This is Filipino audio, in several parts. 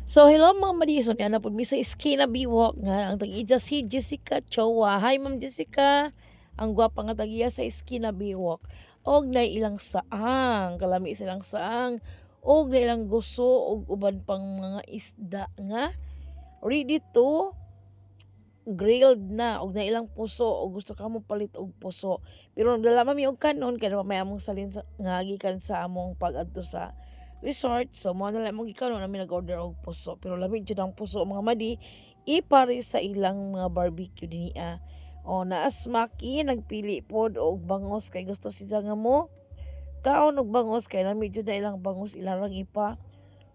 So hello mga madiso nga na pud mi sa Esquina Biwok nga ang tag-ija si Jessica Chowa. Hi Ma'am Jessica. Ang gwapa nga tag-iya sa Esquina Biwok. Og nay ilang saang, kalami silang saang og nay ilang gusto og uban pang mga isda nga ready to grilled na og na ilang puso og gusto ka mo palit og puso. Pero nagdala mi og kanon kay may among salin sa, nga gikan sa among pag-adto sa resort. So mo na lang mong ikaw namin nag-order og puso. Pero lamig jud ang puso mga madi ipare sa ilang mga barbecue dinhi. O naas maki nagpili pod og bangos kay gusto siya nga mo kaon og bangos kay lamig jud na ilang bangos ilarang ipa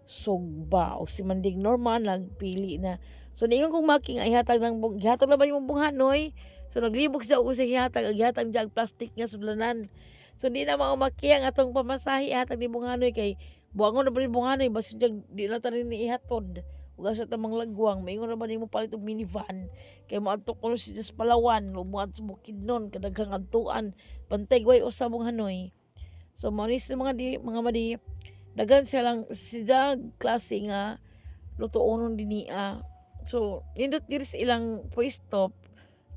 sugba o si Mandig Norman nagpili na. So ningon kong making ay hatag ng gihatag na ba yung bunghanoy? So naglibog siya og sa gihatag ag gihatag jag plastic nga sudlanan. So di na mao maki ang atong pamasahe hatag ni bunghanoy kay buangon na ba ni bunghanoy basta jag di na tanin ni ihatod. Ug sa tamang lagwang maingon na ba nimo palit og minivan kay moadto kuno si Just Palawan o moadto sa Bukidnon kadaghang adtuan pantay way usa bunghanoy. So mo ni sa mga madi daghan silang sida klase nga lutuonon dinhi. So nindot diri sa ilang pwesto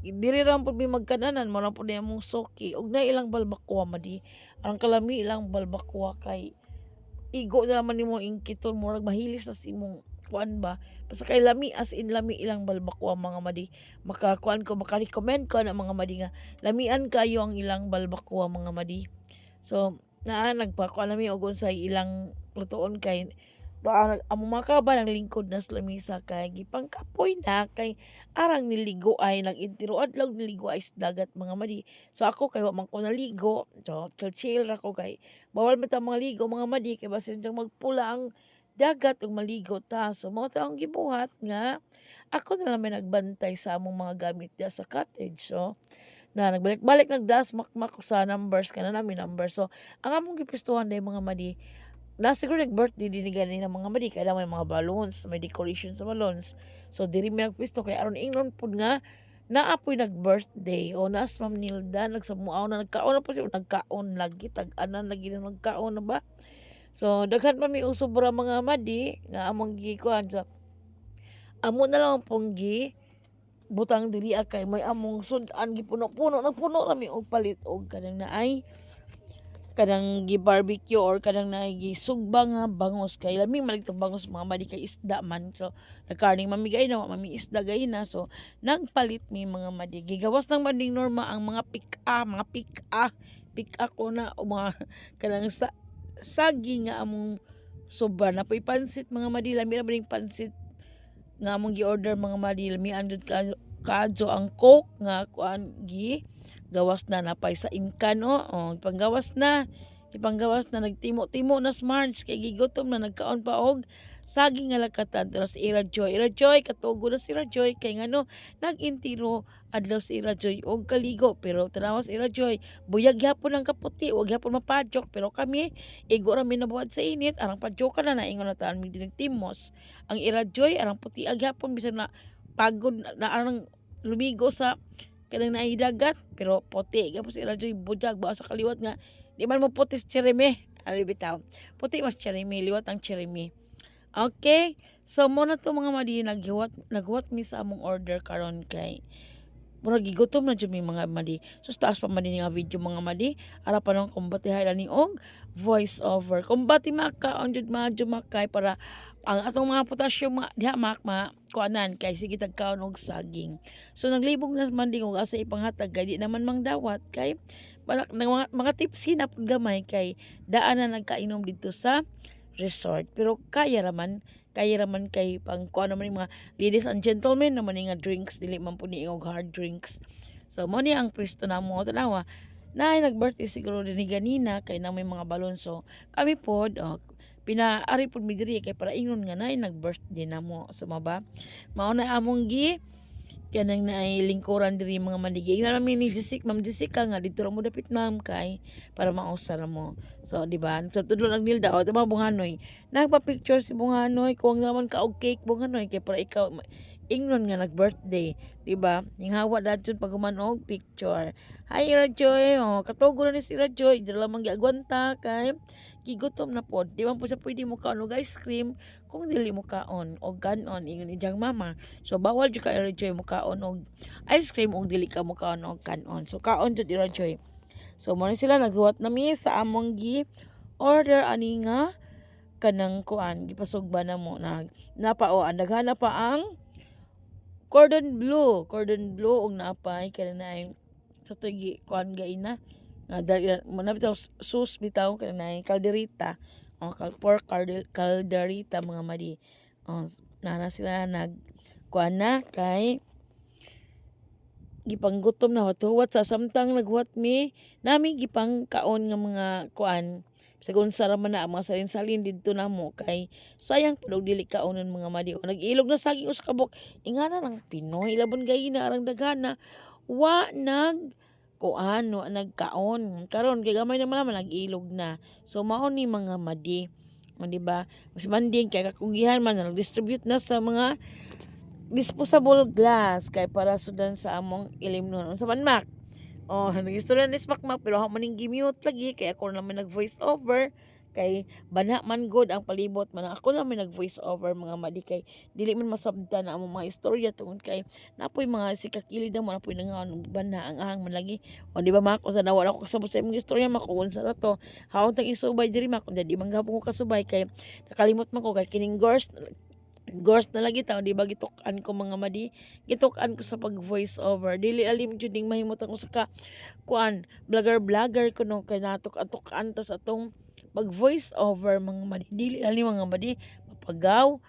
diri ra pud mi magkananan mo ra pud among soki og na ilang balbakwa madi ang kalami ilang balbakwa kay igo na naman nimo ingkiton murag mahilis sa imong kuan ba basta kay lami as in lami ilang balbakwa mga madi makakuan ko maka-recommend ko na mga madi nga lamian kayo ang ilang balbakwa mga madi. So naa nagpakuan nami og unsay ilang lutuon kay amo makaba ng lingkod na sa lamisa kay gipangkapoy na kay arang niligo ay nag-intiro adlaw niligo ay sa dagat mga madi. So ako kay wa man ko naligo. So chill ra ko kay bawal man ta mga ligo mga madi kay basin jang magpula ang dagat ug maligo ta. So mao ta ang gibuhat nga ako na lang may nagbantay sa among mga gamit diya sa cottage. So na nagbalik-balik nagdasmakmak ko sa numbers kana namin number. So ang among gipistuhan day mga madi na siguro nag-birthday din ni gani ng mga madi kaya may mga balloons, may decoration sa balloons. So diri mi nagpisto kay aron ingnon pud nga naapoy nag-birthday o naas Ma'am Nilda nagsamuaw na nagkaon na po siya nagkaon lagi tag-anan lagi na nagkaon na ba. So daghan pa mi sobra mga madi nga among gikuan sa amo na lang pong butang diri kay may among sudan gipuno-puno nagpuno rami og palit og kanang naay kanang gi-barbecue or kanang naay gisugba nga bangos kay lami maligtong bangos mga madi kay isda man. So nagkarning mamigay na mami isda gay na so nagpalit mi mga madi gigawas ng Manding Norma ang mga pika ko na o mga kanang sagi nga among sobra na pay pansit mga madi lami ra maning pansit nga among gi-order mga madi lami andud kadyo ang coke nga kuan gawas na napay sa inkan ipanggawas na nagtimo-timo na smarts kay gigutom na nagkaon pa og saging nga lakatan tras Ira Joy katugo na si Ira Joy kay ngano nagintiro adlaw si Ira Joy og kaligo pero tanawas Ira Joy buyag gyapon ang kaputi wag gyapon mapadyok pero kami igo ra mi nabuhat sa init arang padyokan na naingon na taan mi dinag timos ang Ira Joy arang puti agyapon bisan na pagod na arang lumigo sa kanang naidagat pero puti gapos si Ira Joy bujag ba sa kaliwat nga di man mo puti sa Chereme ali bitaw puti mas Chereme liwat ang Chereme. Okay, so mo na to mga madi naghuwat mi sa among order karon kay murag gigutom na jud mi mga madi. So taas pa man din nga video mga madi ara pa nang kumbatihay ni og voice over kumbati makaon jud madyo makay para ang atong mga potassium diha kuanan kay sige tagkaon og saging. So naglibog na man din og asa ipanghatag kay di naman mangdawat kay mga tipsy na pud gamay kay daan na nagkainom dito sa resort pero kaya raman kay pang kuan naman mga ladies and gentlemen naman nga drinks dili man pud ni og hard drinks. So mo ni ang pwesto namo tanawa na nag-birthday siguro din ni ganina kay na may mga balon so kami pod pinaari pod mi diri kay para ingon nga nay nag-birthday namo so maba mao na among kanang naay lingkuran diri mga mandigay na namin ni Ma'am Jessica nga dito ra mo dapit ma'am kay para mausara mo. So di ba sa tudlo ng Nilda o tama bunganoy nagpa-picture si bunganoy kuwang naman ka og cake bunganoy kay para ikaw ingnon nga nag-birthday di ba ning hawa dadton pag humanog picture. Hi Rajoy katugo na ni si Rajoy dira man giagwanta kay gigutom na pod. Di man po siya pwede mo kaon og ice cream kung dili mo kaon og kanon ingon ijang mama. So bawal jud ka ira Joy mo kaon og ice cream og dili ka mo kaon og kanon. So kaon jud ira Joy. So mo sila naghuwat nami sa among gi order ani nga kanang kuan gipasugba na mo na napao andaghan pa ang cordon bleu og napay kanay sa tugi kuan gaina nga dali mo na bitaw sus bitaw kanay calderita o pork calderita mga madi. Na sila nag kuan na kay gipanggutom na huwat sa samtang naghuwat mi nami gipang kaon nga mga kuan sagun sa raman na ang mga salin-salin didto namo kay sayang pud og dili kaonon mga madi o nag-ilog na saging us kabok ingana ng Pinoy labon gayina arang daghana wa nagkaon karon kay gamay naman nag-ilog na so mao ni mga madi o di ba mas manding kay kakugihan man nag-distribute na sa mga disposable glass kay para sudan sa among ilimnon unsa man mak. Nag-istorya ni Smakmak pero ako maning gimute lagi kay ako naman nag-voice over kay bana man good ang palibot man ako naman nag-voice over mga madi kay dili man masabtan na among mga istorya tungod kay napoy mga sikakilid mo napoy nga bana ang ahang man lagi o di ba mako sa nawala ko kasabot sa imong istorya makuon sa rato haon tang isubay diri mako di man gapon ko kasubay kay nakalimot man ko kay kining Ghost na lagi tao di ba gitukan ko mga madi gitukan ko sa pag voice over dili alim jud ding mahimot ako sa kuan vlogger ko no kay natok-atokan ta sa atong pag voice over mga madi dili alim mga madi mapagaw